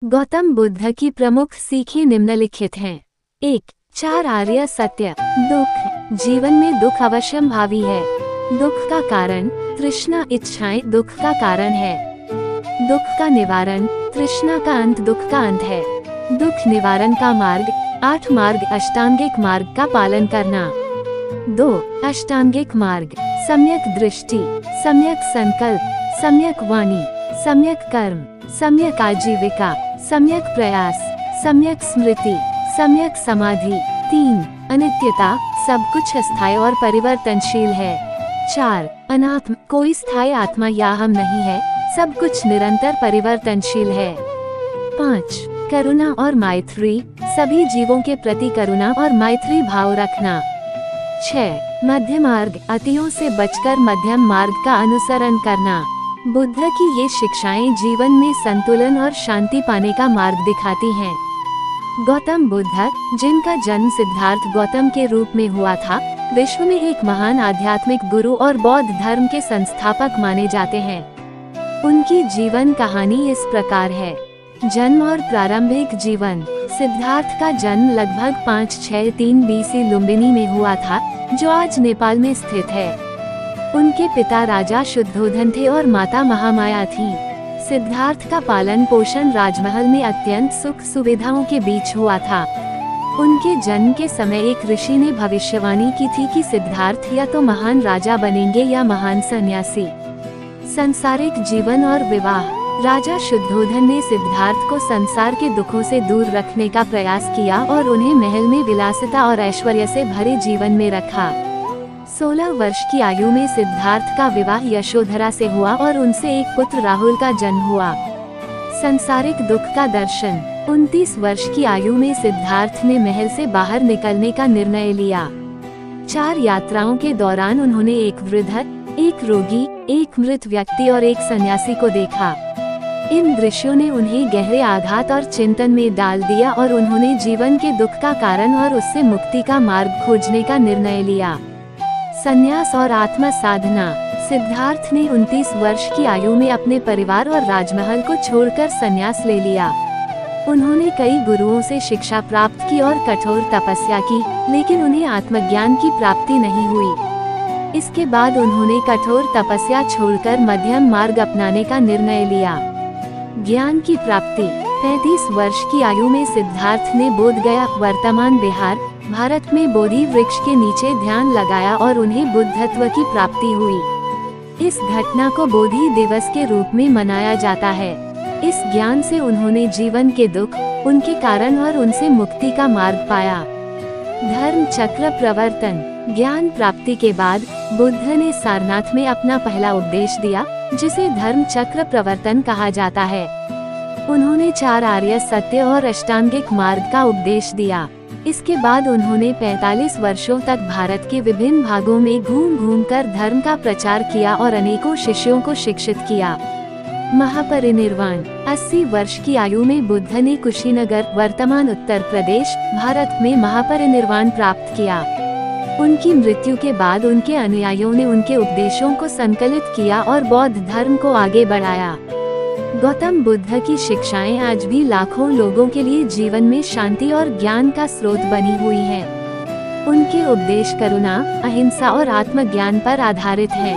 गौतम बुद्ध की प्रमुख सीखें निम्नलिखित हैं। 1. 4 आर्य सत्य। दुख। जीवन में दुख अवश्यंभावी है। दुख का कारण तृष्णा, इच्छाएं दुख का कारण है। दुख का निवारण, तृष्णा का अंत दुख का अंत है। दुख निवारण का मार्ग 8 मार्ग अष्टांगिक मार्ग का पालन करना। 2. अष्टांगिक मार्ग। सम्यक दृष्टि, सम्यक संकल्प, सम्यक वाणी, सम्यक कर्म, सम्यक आजीविका, सम्यक प्रयास, सम्यक स्मृति, सम्यक समाधि। 3. अनित्यता, सब कुछ अस्थायी और परिवर्तनशील है। 4. अनात्म, कोई स्थायी आत्मा या हम नहीं है, सब कुछ निरंतर परिवर्तनशील है। 5. करुणा और मैत्री, सभी जीवों के प्रति करुणा और मैत्री भाव रखना। 6. मध्य मार्ग, अतियों से बचकर मध्यम मार्ग का अनुसरण करना। बुद्ध की ये शिक्षाएं जीवन में संतुलन और शांति पाने का मार्ग दिखाती हैं। गौतम बुद्ध, जिनका जन्म सिद्धार्थ गौतम के रूप में हुआ था, विश्व में एक महान आध्यात्मिक गुरु और बौद्ध धर्म के संस्थापक माने जाते हैं। उनकी जीवन कहानी इस प्रकार है। जन्म और प्रारंभिक जीवन। सिद्धार्थ का जन्म लगभग 563 BC लुम्बिनी में हुआ था, जो आज नेपाल में स्थित है। उनके पिता राजा शुद्धोधन थे और माता महामाया थी। सिद्धार्थ का पालन पोषण राजमहल में अत्यंत सुख सुविधाओं के बीच हुआ था। उनके जन्म के समय एक ऋषि ने भविष्यवाणी की थी कि सिद्धार्थ या तो महान राजा बनेंगे या महान सन्यासी। संसारिक जीवन और विवाह। राजा शुद्धोधन ने सिद्धार्थ को संसार के दुखों से दूर रखने का प्रयास किया और उन्हें महल में विलासिता और ऐश्वर्य से भरे जीवन में रखा। 16 वर्ष की आयु में सिद्धार्थ का विवाह यशोधरा से हुआ और उनसे एक पुत्र राहुल का जन्म हुआ। संसारिक दुख का दर्शन। 29 वर्ष की आयु में सिद्धार्थ ने महल से बाहर निकलने का निर्णय लिया। 4 यात्राओं के दौरान उन्होंने एक वृद्ध, एक रोगी, एक मृत व्यक्ति और एक सन्यासी को देखा। इन दृश्यों ने उन्हें गहरे आघात और चिंतन में डाल दिया और उन्होंने जीवन के दुख का कारण और उससे मुक्ति का मार्ग खोजने का निर्णय लिया। संन्यास और आत्म साधना। सिद्धार्थ ने 29 वर्ष की आयु में अपने परिवार और राजमहल को छोड़कर संन्यास ले लिया। उन्होंने कई गुरुओं से शिक्षा प्राप्त की और कठोर तपस्या की, लेकिन उन्हें आत्मज्ञान की प्राप्ति नहीं हुई। इसके बाद उन्होंने कठोर तपस्या छोड़कर मध्यम मार्ग अपनाने का निर्णय लिया। ज्ञान की प्राप्ति। 35 वर्ष की आयु में सिद्धार्थ ने बोध गया, वर्तमान बिहार, भारत में बोधि वृक्ष के नीचे ध्यान लगाया और उन्हें बुद्धत्व की प्राप्ति हुई। इस घटना को बोधि दिवस के रूप में मनाया जाता है। इस ज्ञान से उन्होंने जीवन के दुख, उनके कारण और उनसे मुक्ति का मार्ग पाया। धर्म चक्र प्रवर्तन। ज्ञान प्राप्ति के बाद बुद्ध ने सारनाथ में अपना पहला उपदेश दिया, जिसे धर्म चक्र प्रवर्तन कहा जाता है। उन्होंने 4 आर्य सत्य और अष्टांगिक मार्ग का उपदेश दिया। इसके बाद उन्होंने 45 वर्षों तक भारत के विभिन्न भागों में घूम घूम कर धर्म का प्रचार किया और अनेकों शिष्यों को शिक्षित किया। महापरिनिर्वाण। 80 वर्ष की आयु में बुद्ध ने कुशीनगर, वर्तमान उत्तर प्रदेश, भारत में महापरिनिर्वाण प्राप्त किया। उनकी मृत्यु के बाद उनके अनुयायियों ने उनके उपदेशों को संकलित किया और बौद्ध धर्म को आगे बढ़ाया। गौतम बुद्ध की शिक्षाएं आज भी लाखों लोगों के लिए जीवन में शांति और ज्ञान का स्रोत बनी हुई हैं। उनके उपदेश करुणा, अहिंसा और आत्मज्ञान पर आधारित हैं।